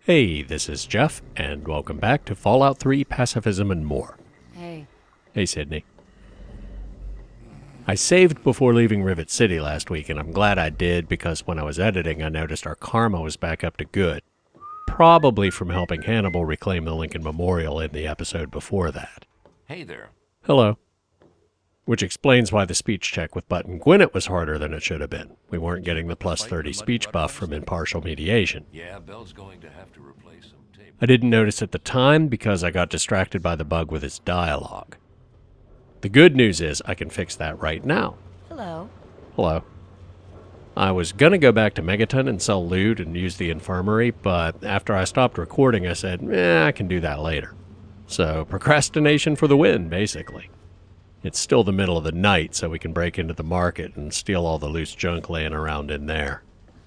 Hey, this is Jeff, and welcome back to Fallout 3 Pacifism and More. Hey. Hey, Sydney. I saved before leaving Rivet City last week, and I'm glad I did because when I was editing, I noticed our karma was back up to good. Probably from helping Hannibal reclaim the Lincoln Memorial in the episode before that. Hey there. Hello. Which explains why the speech check with Button Gwinnett was harder than it should have been. We weren't getting the plus 30 speech buff from impartial mediation. Yeah, Bell's going to have to replace some tape. I didn't notice at the time because I got distracted by the bug with its dialogue. The good news is I can fix that right now. Hello. Hello. I was gonna go back to Megaton and sell loot and use the infirmary, but after I stopped recording I said, I can do that later. So procrastination for the win, basically. It's still the middle of the night, so we can break into the market and steal all the loose junk laying around in there.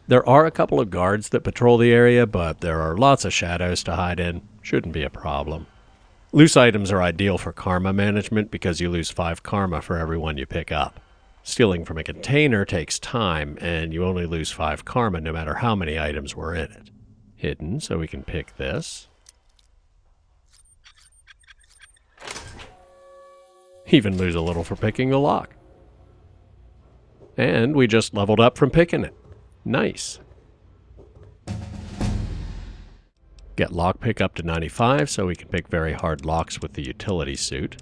There are a couple of guards that patrol the area, but there are lots of shadows to hide in. Shouldn't be a problem. Loose items are ideal for karma management because you lose 5 karma for every one you pick up. Stealing from a container takes time, and you only lose 5 karma no matter how many items were in it. Hidden, so we can pick this. Even lose a little for picking the lock. And we just leveled up from picking it. Nice. Get lockpick up to 95 so we can pick very hard locks with the utility suit.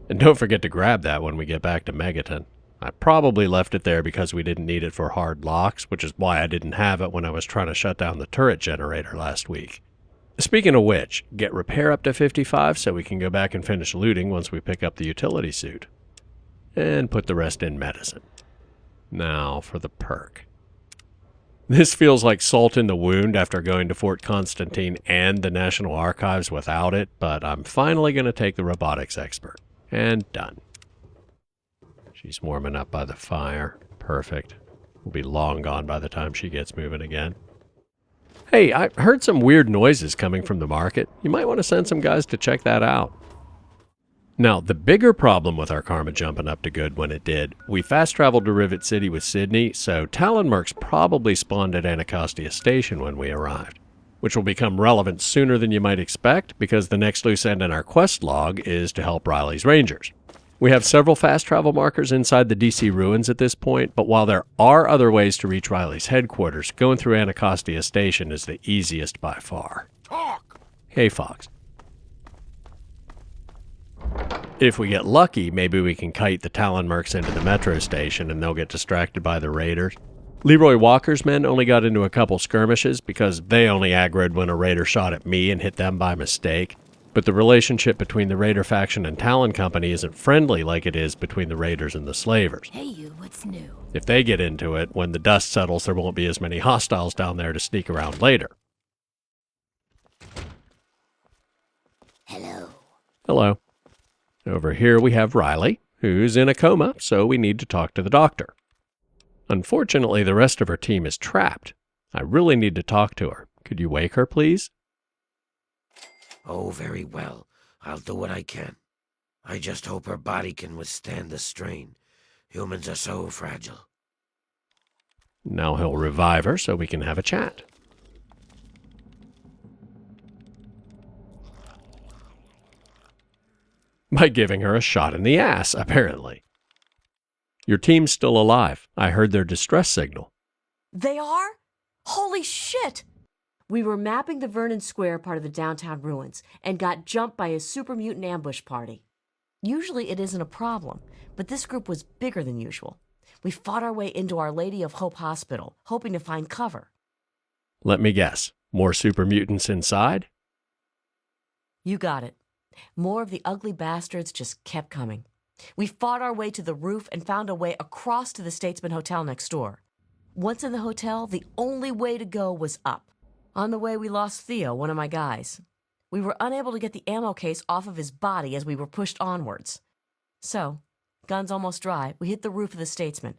And don't forget to grab that when we get back to Megaton. I probably left it there because we didn't need it for hard locks, which is why I didn't have it when I was trying to shut down the turret generator last week. Speaking of which, get repair up to 55 so we can go back and finish looting once we pick up the utility suit. And put the rest in medicine. Now for the perk. This feels like salt in the wound after going to Fort Constantine and the National Archives without it, but I'm finally going to take the robotics expert. And done. She's warming up by the fire. Perfect. We'll be long gone by the time she gets moving again. Hey, I heard some weird noises coming from the market. You might want to send some guys to check that out. Now, the bigger problem with our karma jumping up to good when it did, we fast traveled to Rivet City with Sydney, so Talon mercs probably spawned at Anacostia Station when we arrived, which will become relevant sooner than you might expect because the next loose end in our quest log is to help Reilly's Rangers. We have several fast travel markers inside the DC ruins at this point, but while there are other ways to reach Reilly's headquarters, going through Anacostia Station is the easiest by far. Talk! Hey, Fox. If we get lucky, maybe we can kite the Talon mercs into the metro station and they'll get distracted by the raiders. Leroy Walker's men only got into a couple skirmishes because they only aggroed when a raider shot at me and hit them by mistake. But the relationship between the Raider faction and Talon Company isn't friendly like it is between the Raiders and the Slavers. Hey you, what's new? If they get into it, when the dust settles, there won't be as many hostiles down there to sneak around later. Hello. Hello. Over here we have Reilly, who's in a coma, so we need to talk to the doctor. Unfortunately, the rest of her team is trapped. I really need to talk to her. Could you wake her, please? Oh, very well. I'll do what I can. I just hope her body can withstand the strain. Humans are so fragile. Now he'll revive her so we can have a chat. By giving her a shot in the ass, apparently. Your team's still alive. I heard their distress signal. They are? Holy shit! We were mapping the Vernon Square part of the downtown ruins and got jumped by a super mutant ambush party. Usually it isn't a problem, but this group was bigger than usual. We fought our way into Our Lady of Hope Hospital, hoping to find cover. Let me guess. More super mutants inside? You got it. More of the ugly bastards just kept coming. We fought our way to the roof and found a way across to the Statesman Hotel next door. Once in the hotel, the only way to go was up. On the way, we lost Theo, one of my guys. We were unable to get the ammo case off of his body as we were pushed onwards. So, guns almost dry, we hit the roof of the Statesman.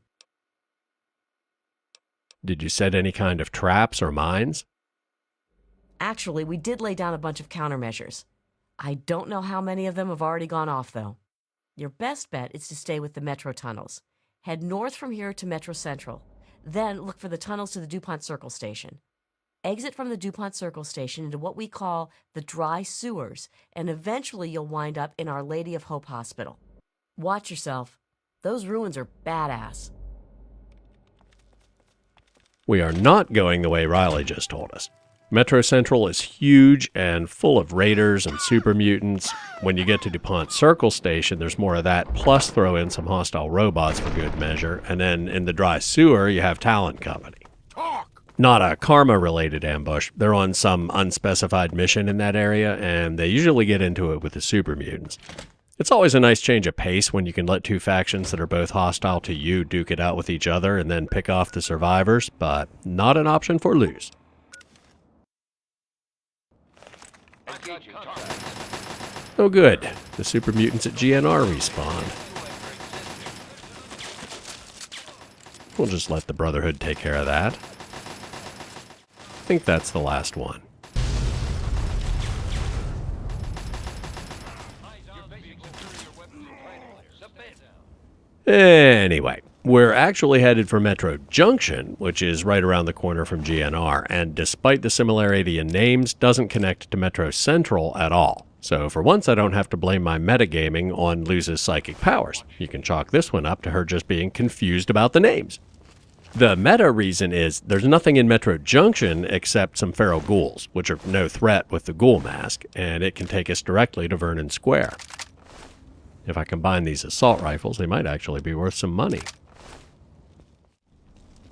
Did you set any kind of traps or mines? Actually, we did lay down a bunch of countermeasures. I don't know how many of them have already gone off, though. Your best bet is to stay with the metro tunnels. Head north from here to Metro Central. Then look for the tunnels to the DuPont Circle station. Exit from the DuPont Circle station into what we call the dry sewers, and eventually you'll wind up in Our Lady of Hope Hospital. Watch yourself. Those ruins are badass. We are not going the way Reilly just told us. Metro Central is huge and full of raiders and super mutants. When you get to DuPont Circle Station, there's more of that, plus throw in some hostile robots for good measure. And then in the dry sewer, you have Talent Company. Not a karma-related ambush. They're on some unspecified mission in that area, and they usually get into it with the super mutants. It's always a nice change of pace when you can let two factions that are both hostile to you duke it out with each other and then pick off the survivors, but not an option for lose. Oh good, the super mutants at GNR respawn. We'll just let the Brotherhood take care of that. I think that's the last one. Anyway, we're actually headed for Metro Junction, which is right around the corner from GNR, and despite the similarity in names, doesn't connect to Metro Central at all. So for once, I don't have to blame my metagaming on Luz's psychic powers. You can chalk this one up to her just being confused about the names. The meta reason is there's nothing in Metro Junction except some feral ghouls, which are no threat with the ghoul mask, and it can take us directly to Vernon Square. If I combine these assault rifles, they might actually be worth some money.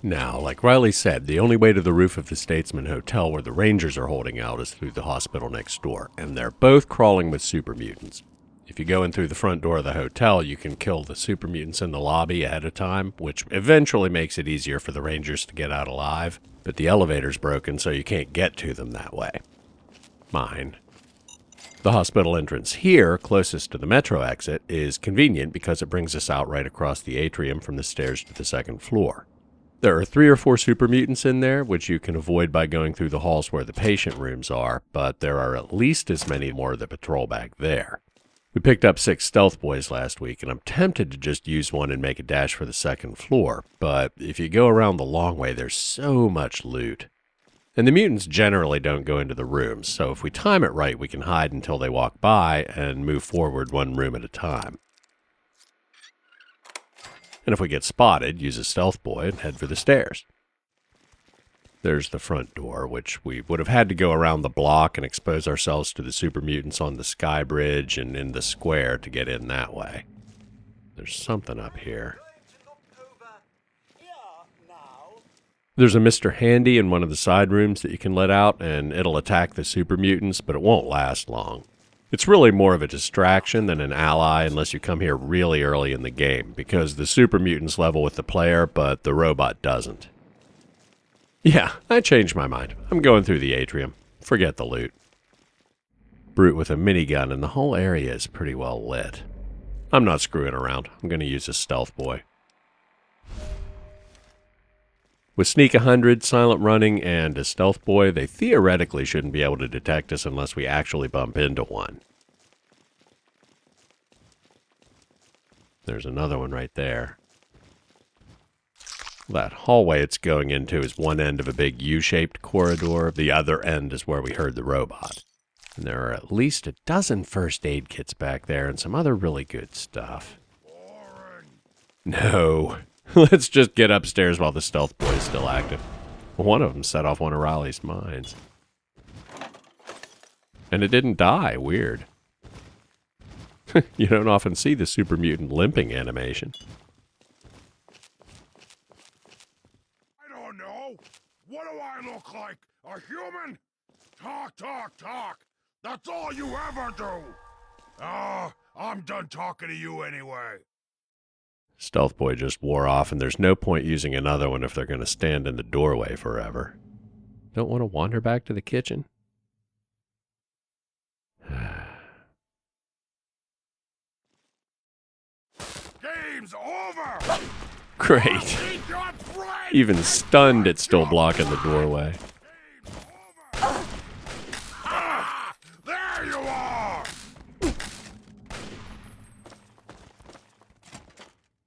Now, like Reilly said, the only way to the roof of the Statesman Hotel where the Rangers are holding out is through the hospital next door, and they're both crawling with super mutants. If you go in through the front door of the hotel, you can kill the super mutants in the lobby ahead of time, which eventually makes it easier for the Rangers to get out alive, but the elevator's broken, so you can't get to them that way. Mine. The hospital entrance here, closest to the metro exit, is convenient because it brings us out right across the atrium from the stairs to the second floor. There are 3 or 4 super mutants in there, which you can avoid by going through the halls where the patient rooms are, but there are at least as many more that patrol back there. We picked up 6 stealth boys last week, and I'm tempted to just use one and make a dash for the second floor, but if you go around the long way, there's so much loot. And the mutants generally don't go into the rooms, so if we time it right, we can hide until they walk by and move forward one room at a time. And if we get spotted, use a stealth boy and head for the stairs. There's the front door, which we would have had to go around the block and expose ourselves to the super mutants on the sky bridge and in the square to get in that way. There's something up here. There's a Mr. Handy in one of the side rooms that you can let out, and it'll attack the super mutants, but it won't last long. It's really more of a distraction than an ally unless you come here really early in the game, because the super mutants level with the player, but the robot doesn't. Yeah, I changed my mind. I'm going through the atrium. Forget the loot. Brute with a minigun, and the whole area is pretty well lit. I'm not screwing around. I'm going to use a stealth boy. With Sneak 100, Silent Running, and a Stealth Boy, they theoretically shouldn't be able to detect us unless we actually bump into one. There's another one right there. That hallway it's going into is one end of a big U-shaped corridor. The other end is where we heard the robot. And there are at least a dozen first aid kits back there and some other really good stuff. No. Let's just get upstairs while the stealth boy is still active. One of them set off one of Reilly's mines. And it didn't die. Weird. You don't often see the super mutant limping animation. I don't know. What do I look like? A human? Talk, talk, talk. That's all you ever do. I'm done talking to you anyway. Stealth Boy just wore off, and there's no point using another one if they're going to stand in the doorway forever. Don't want to wander back to the kitchen? Game's over! Great. Even stunned, it's still blocking the doorway. There you are!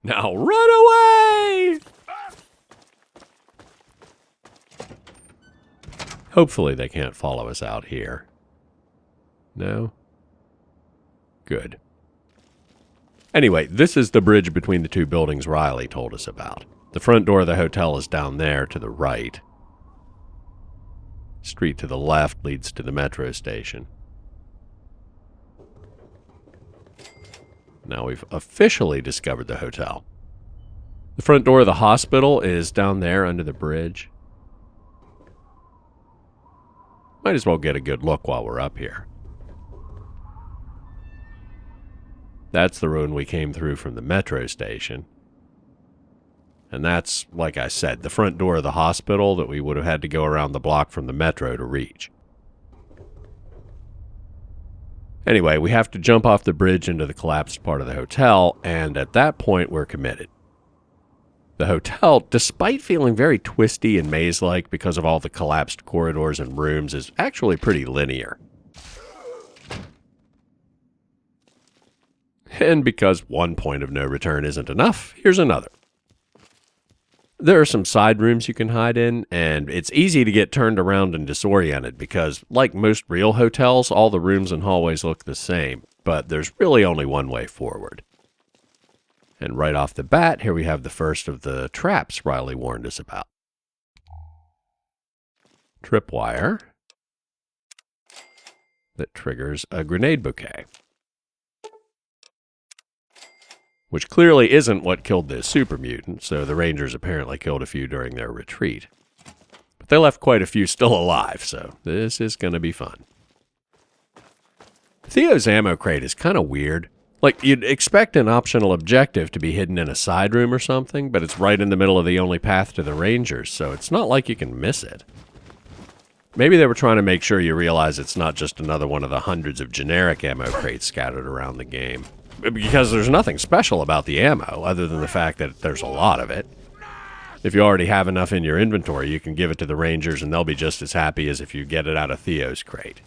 Now run away! Hopefully they can't follow us out here. No? Good. Anyway, this is the bridge between the two buildings Reilly told us about. The front door of the hotel is down there to the right. Street to the left leads to the metro station. Now we've officially discovered the hotel. The front door of the hospital is down there under the bridge. Might as well get a good look while we're up here. That's the road we came through from the metro station. And that's, like I said, the front door of the hospital that we would have had to go around the block from the metro to reach. Anyway, we have to jump off the bridge into the collapsed part of the hotel, and at that point we're committed. The hotel, despite feeling very twisty and maze-like because of all the collapsed corridors and rooms, is actually pretty linear. And because one point of no return isn't enough, here's another. There are some side rooms you can hide in, and it's easy to get turned around and disoriented because, like most real hotels, all the rooms and hallways look the same, but there's really only one way forward. And right off the bat, here we have the first of the traps Reilly warned us about. Tripwire that triggers a grenade bouquet. Which clearly isn't what killed the super mutant, so the Rangers apparently killed a few during their retreat. But they left quite a few still alive, so this is going to be fun. Theo's ammo crate is kind of weird. Like, you'd expect an optional objective to be hidden in a side room or something, but it's right in the middle of the only path to the Rangers, so it's not like you can miss it. Maybe they were trying to make sure you realize it's not just another one of the hundreds of generic ammo crates scattered around the game. Because there's nothing special about the ammo, other than the fact that there's a lot of it. If you already have enough in your inventory, you can give it to the Rangers and they'll be just as happy as if you get it out of Theo's crate.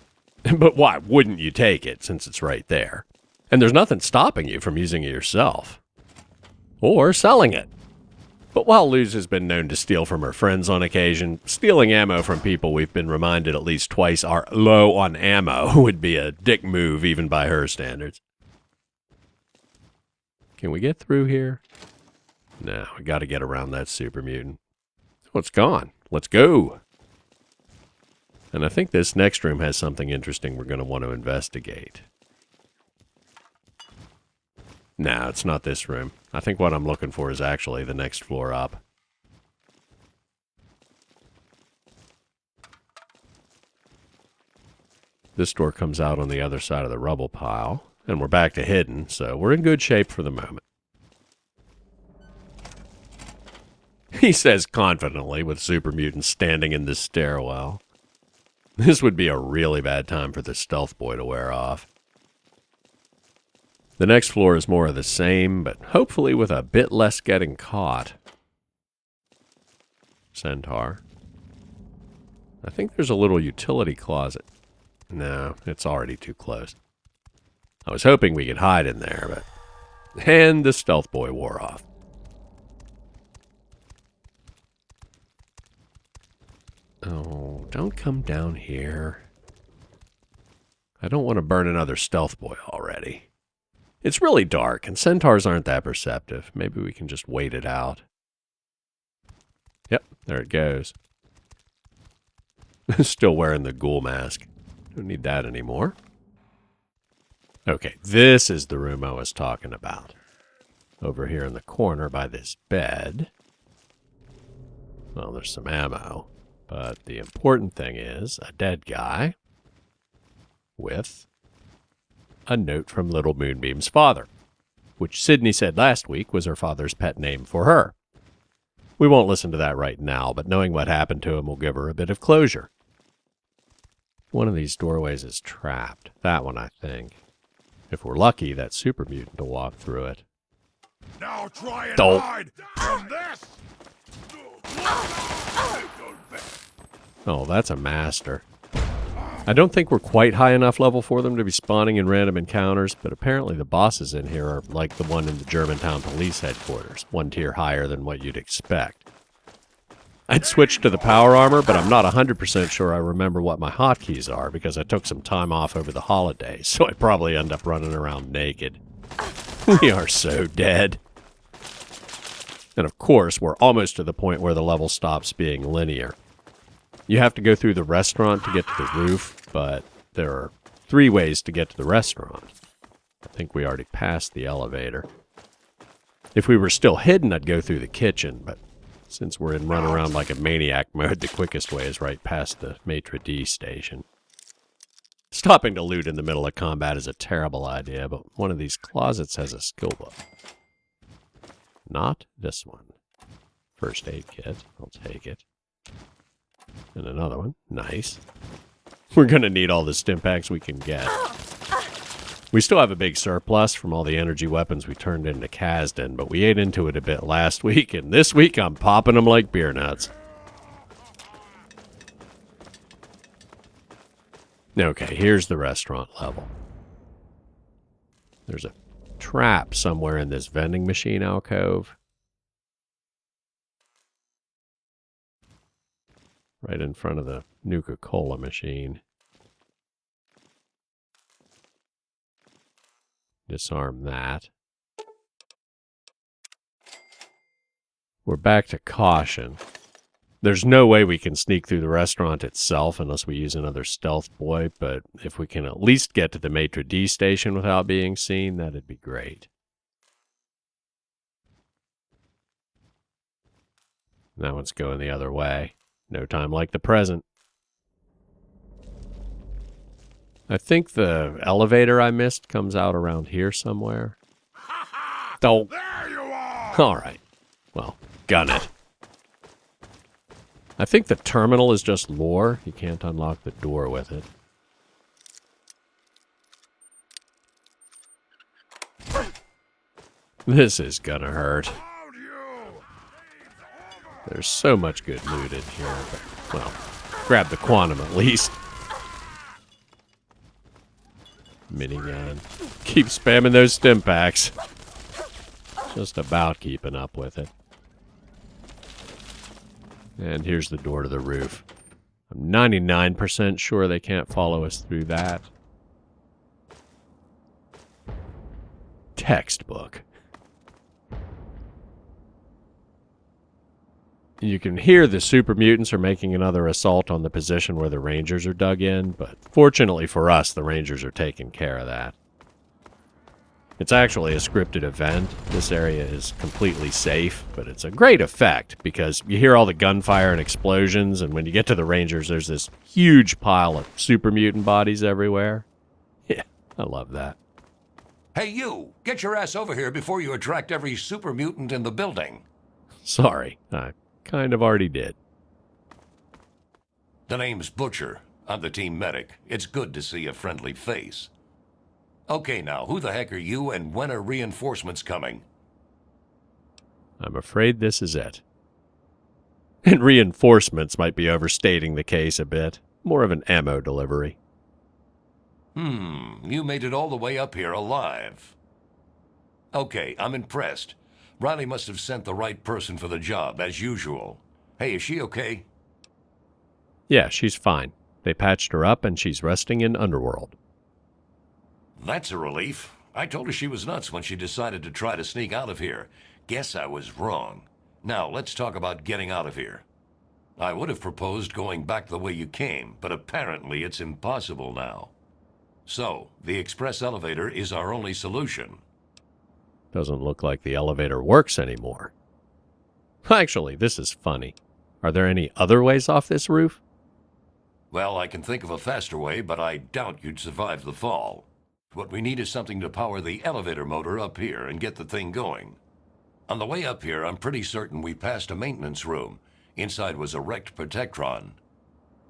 But why wouldn't you take it, since it's right there? And there's nothing stopping you from using it yourself. Or selling it. But while Luz has been known to steal from her friends on occasion, stealing ammo from people we've been reminded at least twice are low on ammo would be a dick move even by her standards. Can we get through here? No, we got to get around that super mutant. Oh, it's gone. Let's go. And I think this next room has something interesting we're going to want to investigate. No, it's not this room. I think what I'm looking for is actually the next floor up. This door comes out on the other side of the rubble pile. And we're back to hidden, so we're in good shape for the moment. He says confidently, with super mutants standing in the stairwell. This would be a really bad time for the stealth boy to wear off. The next floor is more of the same, but hopefully with a bit less getting caught. Centaur. I think there's a little utility closet. No, it's already too close. I was hoping we could hide in there, but... And the stealth boy wore off. Oh, don't come down here. I don't want to burn another stealth boy already. It's really dark, and centaurs aren't that perceptive. Maybe we can just wait it out. Yep, there it goes. Still wearing the ghoul mask. Don't need that anymore. Okay, this is the room I was talking about. Over here in the corner by this bed. Well, there's some ammo. But the important thing is a dead guy with a note from Little Moonbeam's father, which Sydney said last week was her father's pet name for her. We won't listen to that right now, but knowing what happened to him will give her a bit of closure. One of these doorways is trapped. That one, I think. If we're lucky, that super mutant will walk through it. Now try and Don't. hide from this! Oh, that's a master. I don't think we're quite high enough level for them to be spawning in random encounters, but apparently the bosses in here are like the one in the Germantown police headquarters, one tier higher than what you'd expect. I'd switched to the power armor, but I'm not 100% sure I remember what my hotkeys are because I took some time off over the holidays, so I probably end up running around naked. We are so dead. And of course, we're almost to the point where the level stops being linear. You have to go through the restaurant to get to the roof, but there are 3 ways to get to the restaurant. I think we already passed the elevator. If we were still hidden, I'd go through the kitchen, but since we're in run around like a maniac mode, the quickest way is right past the Maitre D station. Stopping to loot in the middle of combat is a terrible idea, but one of these closets has a skill book. Not this one. First aid kit. I'll take it. And another one. Nice. We're going to need all the stim packs we can get. We still have a big surplus from all the energy weapons we turned into Kasdan, but we ate into it a bit last week, and this week I'm popping them like beer nuts. Okay, here's the restaurant level. There's a trap somewhere in this vending machine alcove. Right in front of the Nuka-Cola machine. Disarm that. We're back to caution. There's no way we can sneak through the restaurant itself unless we use another stealth boy, but if we can at least get to the Maitre D station without being seen, that'd be great. That one's going the other way. No time like the present. I think the elevator I missed comes out around here somewhere. Oh. There you are! Alright. Well, gun it. I think the terminal is just lore. You can't unlock the door with it. This is gonna hurt. Hold you! There's so much good loot in here, but, well, grab the quantum at least. Minigun. Keep spamming those stim packs. Just about keeping up with it. And here's the door to the roof. I'm 99% sure they can't follow us through that. Textbook. You can hear the super mutants are making another assault on the position where the Rangers are dug in, but fortunately for us, the Rangers are taking care of that. It's actually a scripted event. This area is completely safe, but it's a great effect because you hear all the gunfire and explosions, and when you get to the Rangers, there's this huge pile of super mutant bodies everywhere. Yeah, I love that. Hey, you! Get your ass over here before you attract every super mutant in the building. Sorry, I kind of already did. The name's Butcher. I'm the team medic. It's good to see a friendly face. Okay, now, who the heck are you, and when are reinforcements coming? I'm afraid this is it. And reinforcements might be overstating the case a bit. More of an ammo delivery. You made it all the way up here alive. Okay, I'm impressed. Reilly must have sent the right person for the job, as usual. Hey, is she okay? Yeah, she's fine. They patched her up and she's resting in Underworld. That's a relief. I told her she was nuts when she decided to try to sneak out of here. Guess I was wrong. Now, let's talk about getting out of here. I would have proposed going back the way you came, but apparently it's impossible now. So, the express elevator is our only solution. Doesn't look like the elevator works anymore. Actually, this is funny. Are there any other ways off this roof? Well, I can think of a faster way, but I doubt you'd survive the fall. What we need is something to power the elevator motor up here and get the thing going. On the way up here, I'm pretty certain we passed a maintenance room. Inside was a wrecked Protectron.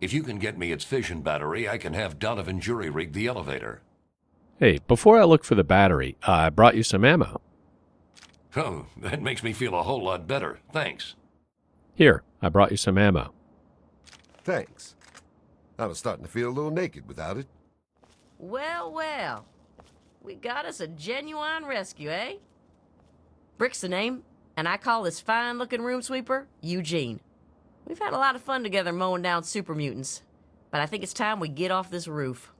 If you can get me its fission battery, I can have Donovan jury-rig the elevator. Hey, before I look for the battery, I brought you some ammo. Oh, that makes me feel a whole lot better. Thanks. Here, I brought you some ammo. Thanks. I was starting to feel a little naked without it. Well, well. We got us a genuine rescue, eh? Brick's the name, and I call this fine-looking room sweeper Eugene. We've had a lot of fun together mowing down super mutants, but I think it's time we get off this roof.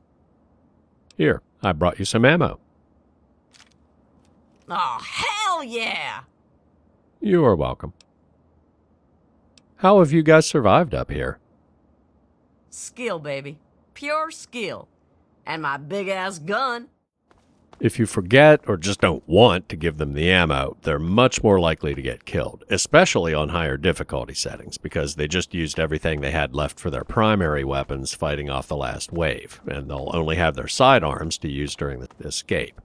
Here, I brought you some ammo. Oh, hell yeah! You are welcome. How have you guys survived up here? Skill, baby. Pure skill. And my big-ass gun. If you forget or just don't want to give them the ammo, they're much more likely to get killed, especially on higher difficulty settings, because they just used everything they had left for their primary weapons fighting off the last wave, and they'll only have their sidearms to use during the escape.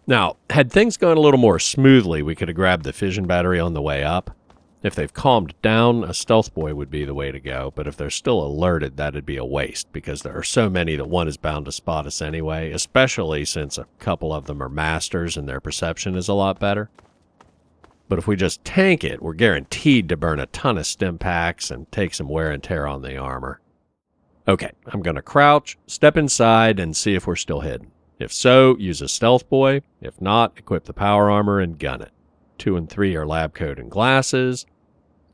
Now, had things gone a little more smoothly, we could have grabbed the fission battery on the way up. If they've calmed down, a stealth boy would be the way to go, but if they're still alerted, that'd be a waste, because there are so many that one is bound to spot us anyway, especially since a couple of them are masters and their perception is a lot better. But if we just tank it, we're guaranteed to burn a ton of stim packs and take some wear and tear on the armor. Okay, I'm going to crouch, step inside, and see if we're still hidden. If so, use a stealth boy. If not, equip the power armor and gun it. 2 and 3 are lab coat and glasses.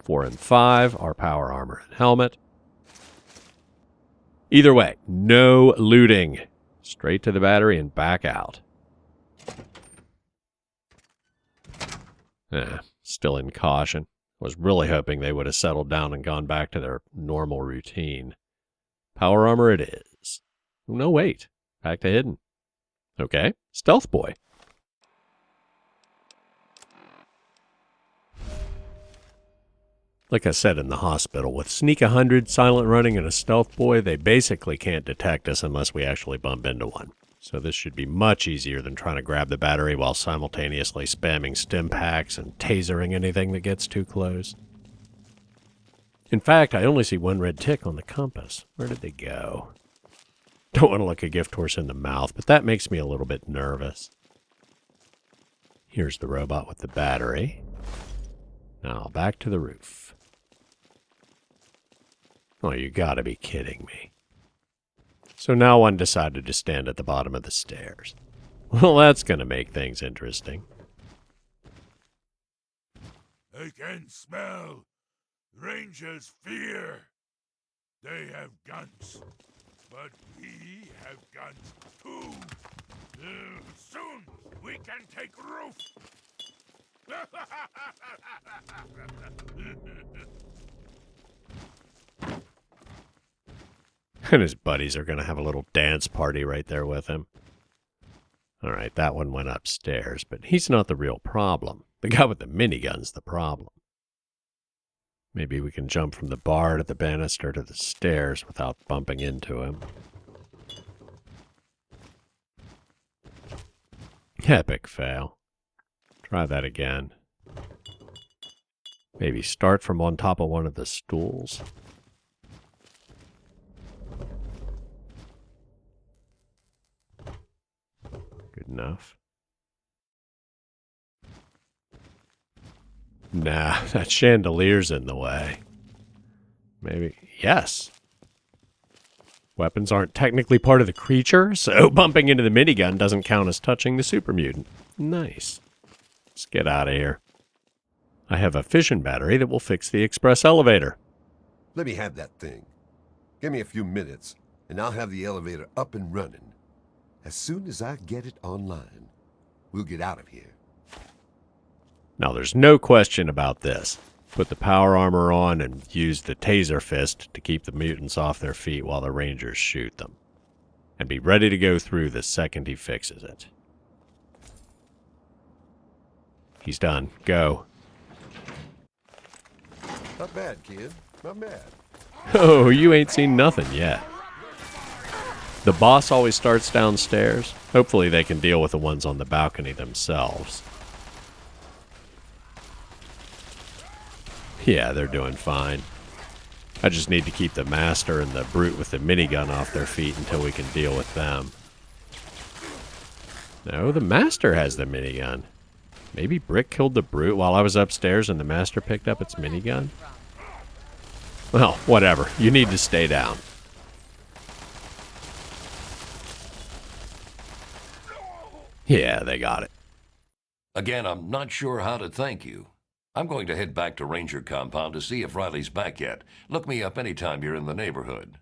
4 and 5 are power armor and helmet. Either way, no looting. Straight to the battery and back out. Still in caution. Was really hoping they would have settled down and gone back to their normal routine. Power armor it is. No, wait. Back to hidden. Okay, stealth boy. Like I said in the hospital, with Sneak 100, Silent Running, and a Stealth Boy, they basically can't detect us unless we actually bump into one. So this should be much easier than trying to grab the battery while simultaneously spamming stim packs and tasering anything that gets too close. In fact, I only see one red tick on the compass. Where did they go? Don't want to look a gift horse in the mouth, but that makes me a little bit nervous. Here's the robot with the battery. Now back to the roof. Oh, you gotta be kidding me. So now one decided to stand at the bottom of the stairs. Well, that's gonna make things interesting. I can smell Rangers' fear. They have guns, but we have guns too. Soon we can take roof. And his buddies are going to have a little dance party right there with him. All right, that one went upstairs, but he's not the real problem. The guy with the minigun's the problem. Maybe we can jump from the bar to the banister to the stairs without bumping into him. Epic fail. Try that again. Maybe start from on top of one of the stools. Good enough. Nah, that chandelier's in the way. Maybe. Yes. Weapons aren't technically part of the creature, so bumping into the minigun doesn't count as touching the super mutant. Nice. Let's get out of here. I have a fission battery that will fix the express elevator. Let me have that thing. Give me a few minutes, and I'll have the elevator up and running. As soon as I get it online, we'll get out of here. Now, there's no question about this. Put the power armor on and use the Taser Fist to keep the mutants off their feet while the Rangers shoot them. And be ready to go through the second he fixes it. He's done. Go. Not bad, kid. Not bad. Oh, you ain't seen nothing yet. The boss always starts downstairs. Hopefully they can deal with the ones on the balcony themselves. Yeah, they're doing fine. I just need to keep the master and the brute with the minigun off their feet until we can deal with them. No, the master has the minigun. Maybe Brick killed the brute while I was upstairs and the master picked up its minigun? Well, whatever. You need to stay down. Yeah, they got it. Again, I'm not sure how to thank you. I'm going to head back to Ranger Compound to see if Reilly's back yet. Look me up anytime you're in the neighborhood.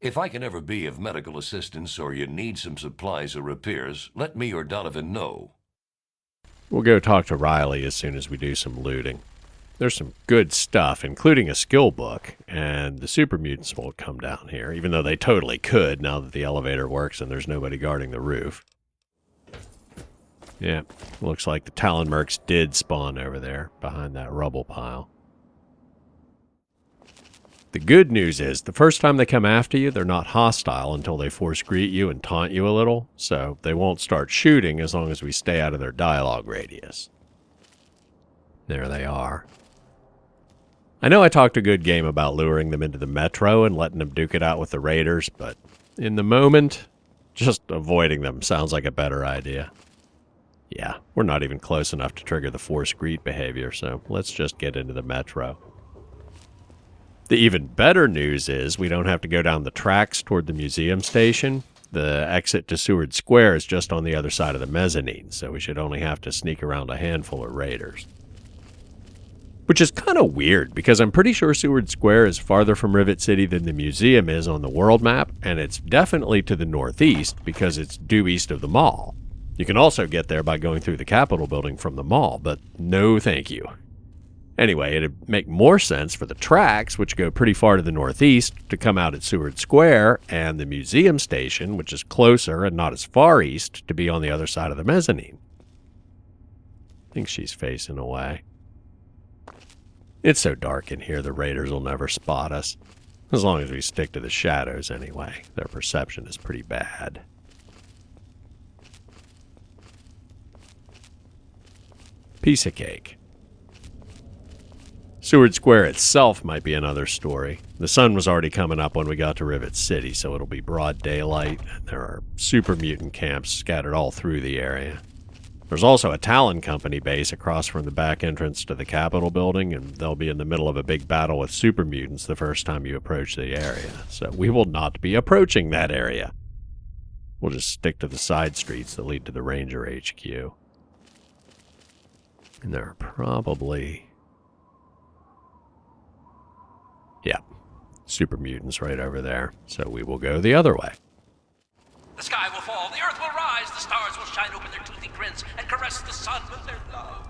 If I can ever be of medical assistance or you need some supplies or repairs, let me or Donovan know. We'll go talk to Reilly as soon as we do some looting. There's some good stuff, including a skill book, and the super mutants won't come down here, even though they totally could now that the elevator works and there's nobody guarding the roof. Yeah, looks like the Talon Mercs did spawn over there, behind that rubble pile. The good news is, the first time they come after you, they're not hostile until they force greet you and taunt you a little, so they won't start shooting as long as we stay out of their dialogue radius. There they are. I know I talked a good game about luring them into the metro and letting them duke it out with the raiders, but in the moment, just avoiding them sounds like a better idea. Yeah, we're not even close enough to trigger the forced greet behavior, so let's just get into the metro. The even better news is we don't have to go down the tracks toward the museum station. The exit to Seward Square is just on the other side of the mezzanine, so we should only have to sneak around a handful of raiders. Which is kind of weird, because I'm pretty sure Seward Square is farther from Rivet City than the museum is on the world map, and it's definitely to the northeast because it's due east of the mall. You can also get there by going through the Capitol building from the mall, but no thank you. Anyway, it'd make more sense for the tracks, which go pretty far to the northeast, to come out at Seward Square, and the museum station, which is closer and not as far east, to be on the other side of the mezzanine. I think she's facing away. It's so dark in here, the raiders will never spot us. As long as we stick to the shadows anyway. Their perception is pretty bad. Piece of cake. Seward Square itself might be another story. The sun was already coming up when we got to Rivet City, so it'll be broad daylight, and there are super mutant camps scattered all through the area. There's also a Talon Company base across from the back entrance to the Capitol building, and they'll be in the middle of a big battle with super mutants the first time you approach the area, so we will not be approaching that area. We'll just stick to the side streets that lead to the Ranger HQ. And there are probably... yeah, super mutants right over there, so we will go the other way. The sky will fall, the earth will rise, the stars will shine open their toothy grins and caress the sun with their love.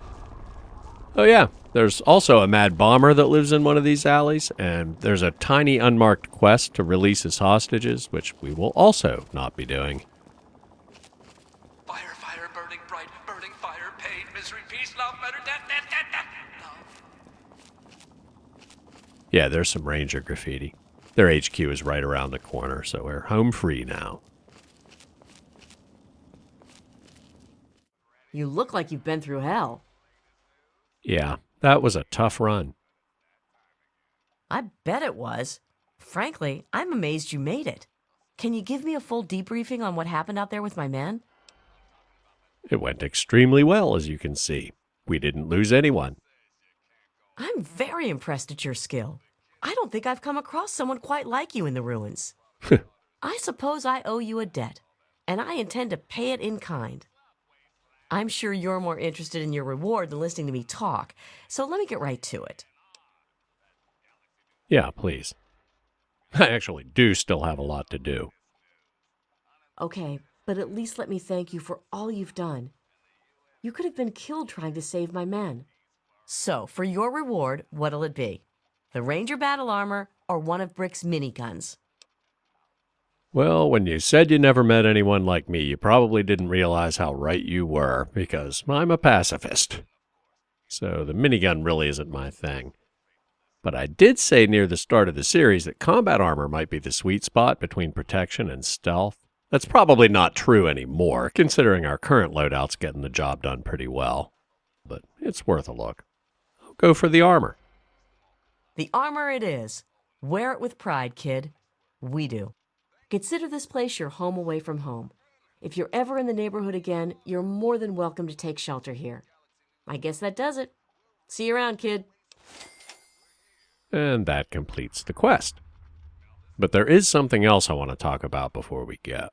Oh yeah, there's also a mad bomber that lives in one of these alleys, and there's a tiny unmarked quest to release his hostages, which we will also not be doing. Fire, fire, burning bright, burning fire, pain, misery, peace, love, better, death, death, death, death, love. Yeah, there's some Ranger graffiti. Their HQ is right around the corner, so we're home free now. You look like you've been through hell. Yeah, that was a tough run. I bet it was. Frankly, I'm amazed you made it. Can you give me a full debriefing on what happened out there with my men? It went extremely well, as you can see. We didn't lose anyone. I'm very impressed at your skill. I don't think I've come across someone quite like you in the ruins. I suppose I owe you a debt, and I intend to pay it in kind. I'm sure you're more interested in your reward than listening to me talk, so let me get right to it. Yeah, please. I actually do still have a lot to do. Okay, but at least let me thank you for all you've done. You could have been killed trying to save my men. So, for your reward, what'll it be? The Ranger battle armor or one of Brick's miniguns? Well, when you said you never met anyone like me, you probably didn't realize how right you were, because I'm a pacifist. So the minigun really isn't my thing. But I did say near the start of the series that combat armor might be the sweet spot between protection and stealth. That's probably not true anymore, considering our current loadout's getting the job done pretty well. But it's worth a look. I'll go for the armor. The armor it is. Wear it with pride, kid. We do. Consider this place your home away from home. If you're ever in the neighborhood again, you're more than welcome to take shelter here. I guess that does it. See you around, kid. And that completes the quest. But there is something else I want to talk about before we go.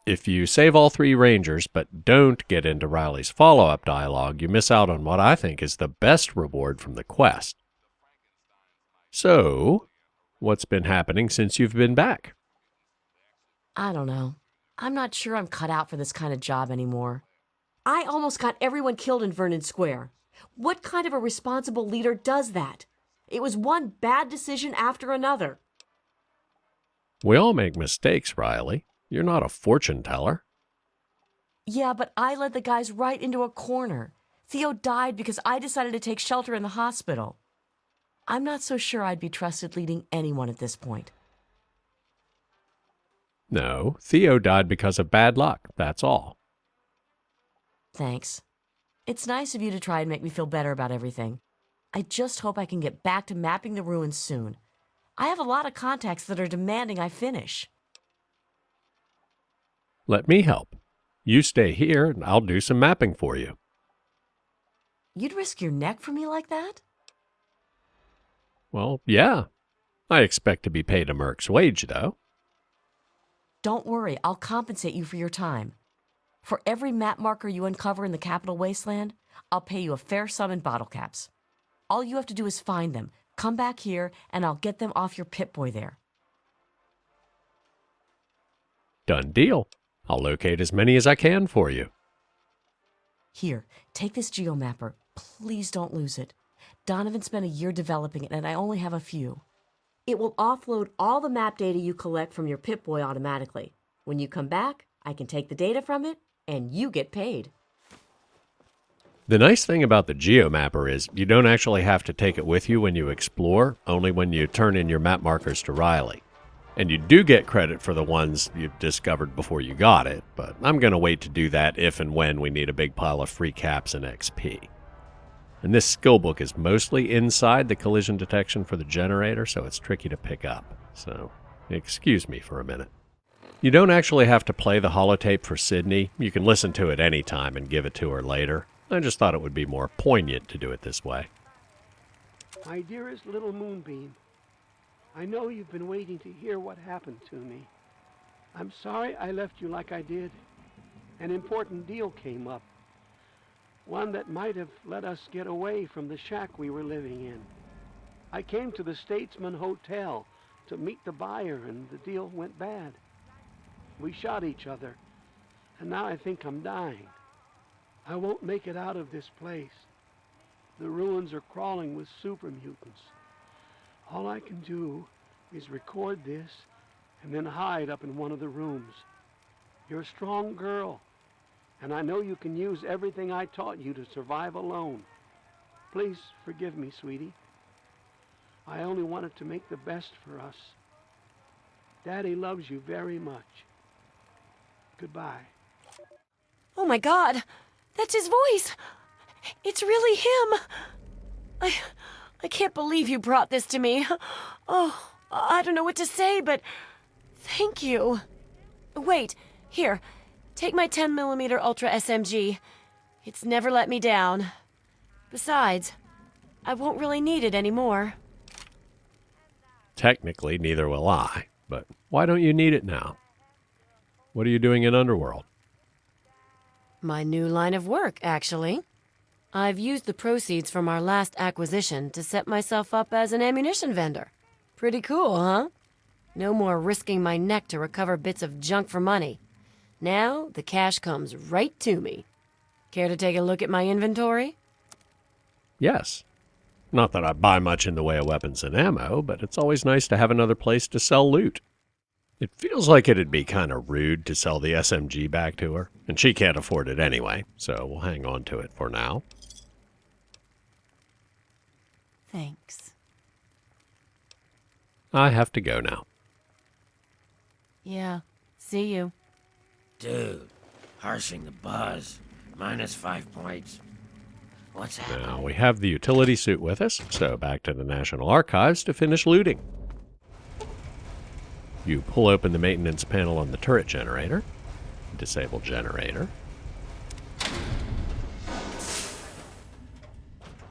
If you save all 3 Rangers but don't get into Reilly's follow-up dialogue, you miss out on what I think is the best reward from the quest. So, what's been happening since you've been back? I don't know. I'm not sure I'm cut out for this kind of job anymore. I almost got everyone killed in Vernon Square. What kind of a responsible leader does that? It was one bad decision after another. We all make mistakes, Reilly. You're not a fortune teller. Yeah, but I led the guys right into a corner. Theo died because I decided to take shelter in the hospital. I'm not so sure I'd be trusted leading anyone at this point. No, Theo died because of bad luck, that's all. Thanks. It's nice of you to try and make me feel better about everything. I just hope I can get back to mapping the ruins soon. I have a lot of contacts that are demanding I finish. Let me help. You stay here and I'll do some mapping for you. You'd risk your neck for me like that? Well, yeah. I expect to be paid a merc's wage, though. Don't worry, I'll compensate you for your time. For every map marker you uncover in the Capital Wasteland, I'll pay you a fair sum in bottle caps. All you have to do is find them, come back here, and I'll get them off your Pip-Boy there. Done deal. I'll locate as many as I can for you. Here, take this geomapper. Please don't lose it. Donovan spent a year developing it, and I only have a few. It will offload all the map data you collect from your Pip-Boy automatically. When you come back, I can take the data from it, and you get paid. The nice thing about the geomapper is you don't actually have to take it with you when you explore, only when you turn in your map markers to Reilly. And you do get credit for the ones you discovered before you got it, but I'm going to wait to do that if and when we need a big pile of free caps and XP. And this skill book is mostly inside the collision detection for the generator, so it's tricky to pick up. So, excuse me for a minute. You don't actually have to play the holotape for Sydney. You can listen to it any time and give it to her later. I just thought it would be more poignant to do it this way. My dearest little Moonbeam, I know you've been waiting to hear what happened to me. I'm sorry I left you like I did. An important deal came up. One that might have let us get away from the shack we were living in. I came to the Statesman Hotel to meet the buyer, and the deal went bad. We shot each other, and now I think I'm dying. I won't make it out of this place. The ruins are crawling with super mutants. All I can do is record this and then hide up in one of the rooms. You're a strong girl, and I know you can use everything I taught you to survive alone. Please forgive me, sweetie. I only wanted to make the best for us. Daddy loves you very much. Goodbye. Oh my God, that's his voice. It's really him. I can't believe you brought this to me. Oh, I don't know what to say, but thank you. Wait, here, take my 10mm Ultra SMG. It's never let me down. Besides, I won't really need it anymore. Technically, neither will I, but why don't you need it now? What are you doing in Underworld? My new line of work, actually. I've used the proceeds from our last acquisition to set myself up as an ammunition vendor. Pretty cool, huh? No more risking my neck to recover bits of junk for money. Now, the cash comes right to me. Care to take a look at my inventory? Yes. Not that I buy much in the way of weapons and ammo, but it's always nice to have another place to sell loot. It feels like it'd be kind of rude to sell the SMG back to her, and she can't afford it anyway, so we'll hang on to it for now. Thanks. I have to go now. Yeah, see you. Dude, harshing the buzz. -5 points. What's happening? Now we have the utility suit with us, so back to the National Archives to finish looting. You pull open the maintenance panel on the turret generator, disable generator.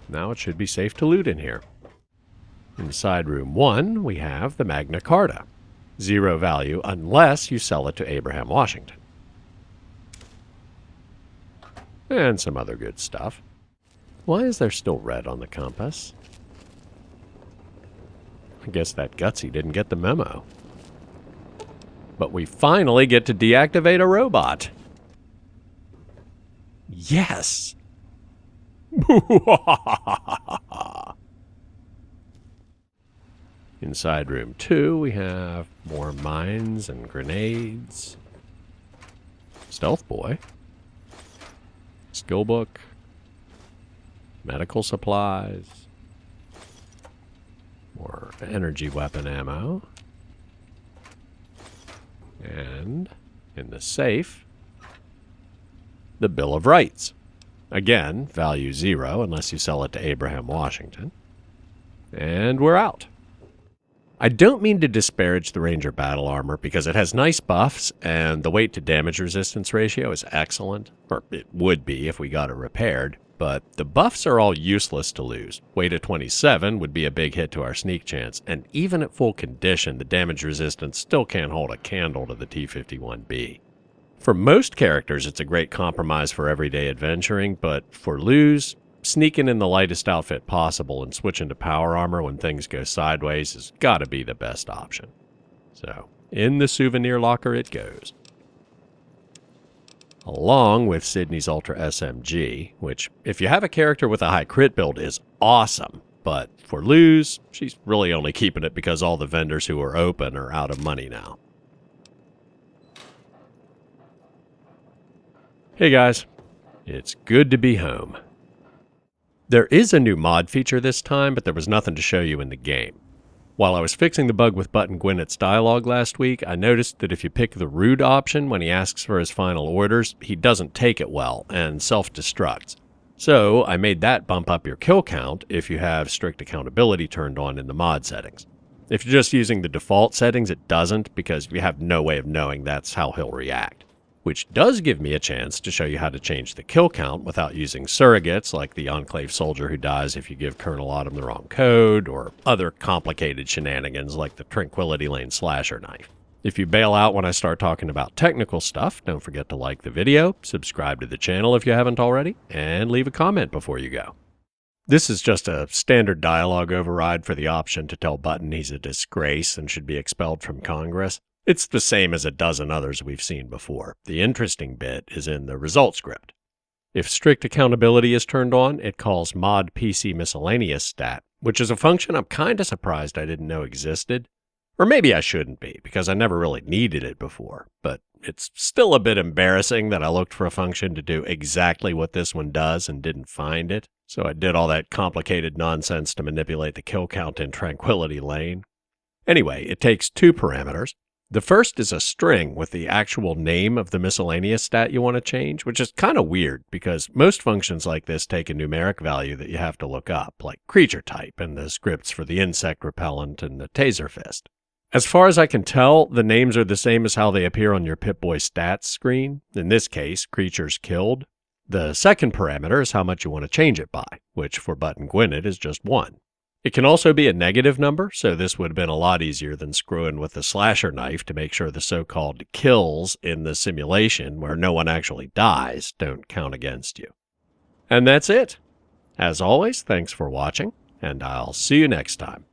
Now it should be safe to loot in here. Inside room 1, we have the Magna Carta. 0 value unless you sell it to Abraham Washington. and some other good stuff. Why is there still red on the compass? I guess that gutsy didn't get the memo. But we finally get to deactivate a robot. Yes! Inside room 2, we have more mines and grenades. Stealth boy. Skill book. Medical supplies. More energy weapon ammo. And in the safe, the Bill of Rights. Again, value 0 unless you sell it to Abraham Washington. And we're out. I don't mean to disparage the Ranger battle armor because it has nice buffs and the weight to damage resistance ratio is excellent, or it would be if we got it repaired, but the buffs are all useless to lose. Weight of 27 would be a big hit to our sneak chance, and even at full condition, the damage resistance still can't hold a candle to the T-51B. For most characters, it's a great compromise for everyday adventuring, but for Luz, sneaking in the lightest outfit possible and switching to power armor when things go sideways has got to be the best option. So, in the souvenir locker it goes. Along with Sydney's Ultra SMG, which, if you have a character with a high crit build, is awesome. But for Luz, she's really only keeping it because all the vendors who are open are out of money now. Hey guys, it's good to be home. There is a new mod feature this time, but there was nothing to show you in the game. While I was fixing the bug with Button Gwinnett's dialogue last week, I noticed that if you pick the rude option when he asks for his final orders, he doesn't take it well and self-destructs. So I made that bump up your kill count if you have strict accountability turned on in the mod settings. If you're just using the default settings, it doesn't, because you have no way of knowing that's how he'll react. Which does give me a chance to show you how to change the kill count without using surrogates like the Enclave soldier who dies if you give Colonel Autumn the wrong code, or other complicated shenanigans like the Tranquility Lane slasher knife. If you bail out when I start talking about technical stuff, don't forget to like the video, subscribe to the channel if you haven't already, and leave a comment before you go. This is just a standard dialogue override for the option to tell Button he's a disgrace and should be expelled from Congress. It's the same as a dozen others we've seen before. The interesting bit is in the result script. If strict accountability is turned on, it calls mod PC miscellaneous stat, which is a function I'm kinda surprised I didn't know existed. Or maybe I shouldn't be, because I never really needed it before. But it's still a bit embarrassing that I looked for a function to do exactly what this one does and didn't find it. So I did all that complicated nonsense to manipulate the kill count in Tranquility Lane. Anyway, it takes two parameters. The first is a string with the actual name of the miscellaneous stat you want to change, which is kind of weird because most functions like this take a numeric value that you have to look up, like creature type and the scripts for the insect repellent and the Taser Fist. As far as I can tell, the names are the same as how they appear on your Pip-Boy stats screen, in this case, creatures killed. The second parameter is how much you want to change it by, which for Button Gwinnett is just 1. It can also be a negative number, so this would have been a lot easier than screwing with the slasher knife to make sure the so-called kills in the simulation, where no one actually dies, don't count against you. And that's it. As always, thanks for watching, and I'll see you next time.